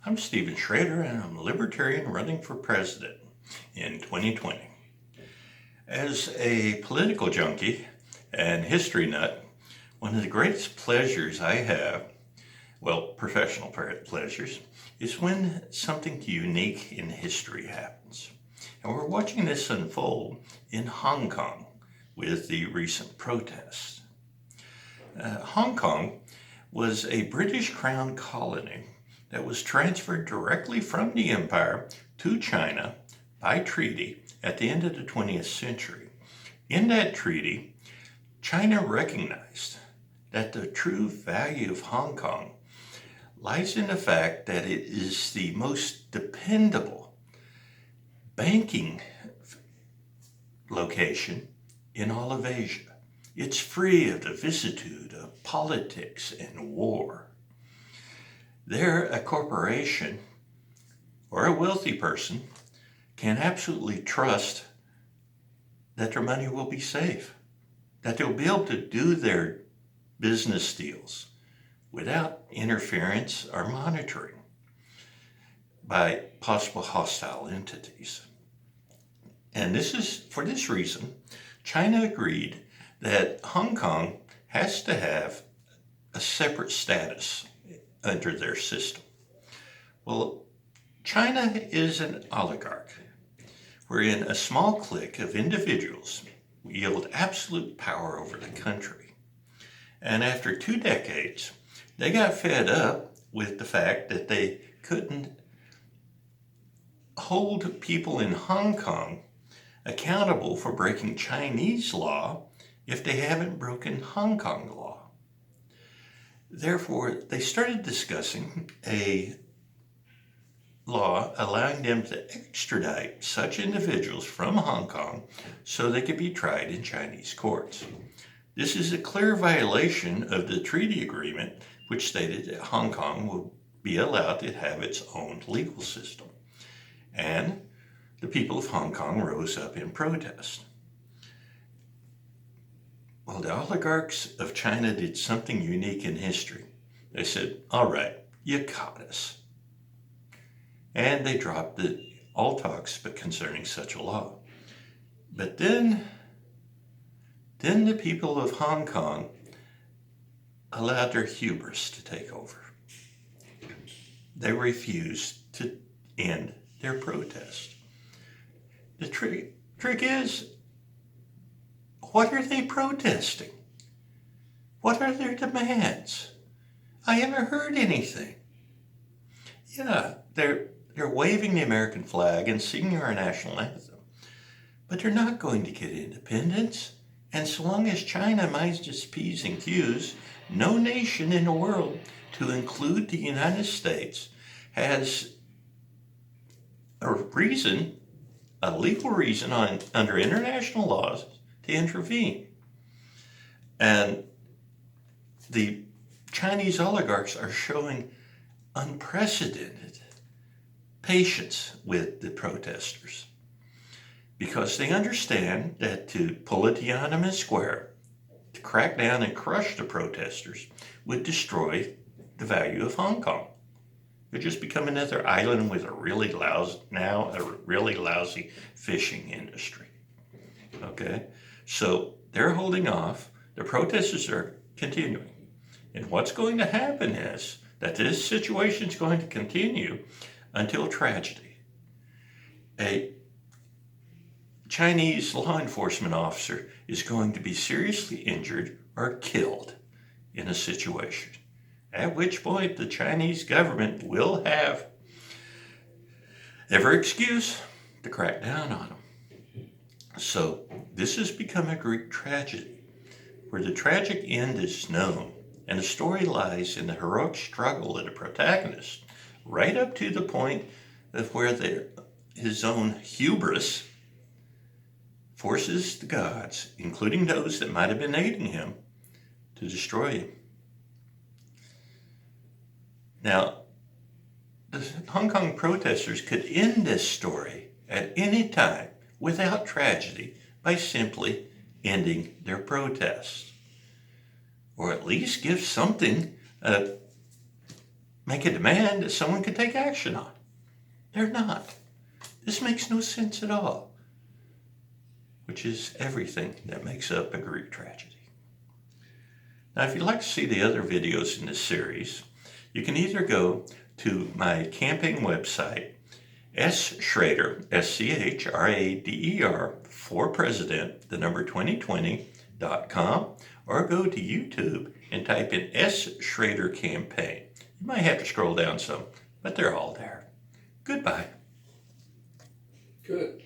I'm Stephen Schrader, and I'm a libertarian running for president in 2020. As a political junkie and history nut, one of the greatest pleasures I have, professional pleasures, is when something unique in history happens. And we're watching this unfold in Hong Kong with the recent protests. Hong Kong was a British Crown colony that was transferred directly from the empire to China by treaty at the end of the 20th century. In that treaty, China recognized that the true value of Hong Kong lies in the fact that it is the most dependable banking location in all of Asia. It's free of the vicissitude of politics and war. There, a corporation or a wealthy person can absolutely trust that their money will be safe, that they'll be able to do their business deals without interference or monitoring by possible hostile entities. And for this reason, China agreed that Hong Kong has to have a separate status under their system. Well, China is an oligarch, wherein a small clique of individuals wield absolute power over the country. And after 2 decades, they got fed up with the fact that they couldn't hold people in Hong Kong accountable for breaking Chinese law if they haven't broken Hong Kong law. Therefore, they started discussing a law allowing them to extradite such individuals from Hong Kong so they could be tried in Chinese courts. This is a clear violation of the treaty agreement, which stated that Hong Kong will be allowed to have its own legal system. And the people of Hong Kong rose up in protest. Well, the oligarchs of China did something unique in history. They said, all right, you caught us. And they dropped all talks but concerning such a law. But then the people of Hong Kong allowed their hubris to take over. They refused to end their protest. The trick is, what are they protesting? What are their demands? I haven't heard anything. Yeah, they're waving the American flag and singing our national anthem, but they're not going to get independence. And so long as China minds its P's and Q's, no nation in the world, to include the United States, has a legal reason under international laws to intervene. And the Chinese oligarchs are showing unprecedented patience with the protesters because they understand that to pull a Tiananmen Square, to crack down and crush the protesters, would destroy the value of Hong Kong. It would just become another island with a really lousy fishing industry. Okay, so they're holding off. The protesters are continuing. And what's going to happen is that this situation is going to continue until tragedy. A Chinese law enforcement officer is going to be seriously injured or killed in a situation, at which point the Chinese government will have every excuse to crack down on them. So this has become a Greek tragedy, where the tragic end is known, and the story lies in the heroic struggle of the protagonist, right up to the point of where his own hubris forces the gods, including those that might have been aiding him, to destroy him. Now, the Hong Kong protesters could end this story at any time without tragedy by simply ending their protest, or at least give something make a demand that someone could take action on. They're not. This makes no sense at all, which is everything that makes up a Greek tragedy. Now, if you'd like to see the other videos in this series, you can either go to my campaign website, Schrader, SCHRADER, for president, the number 2020.com, or go to YouTube and type in S. Schrader campaign. You might have to scroll down some, but they're all there. Goodbye. Good.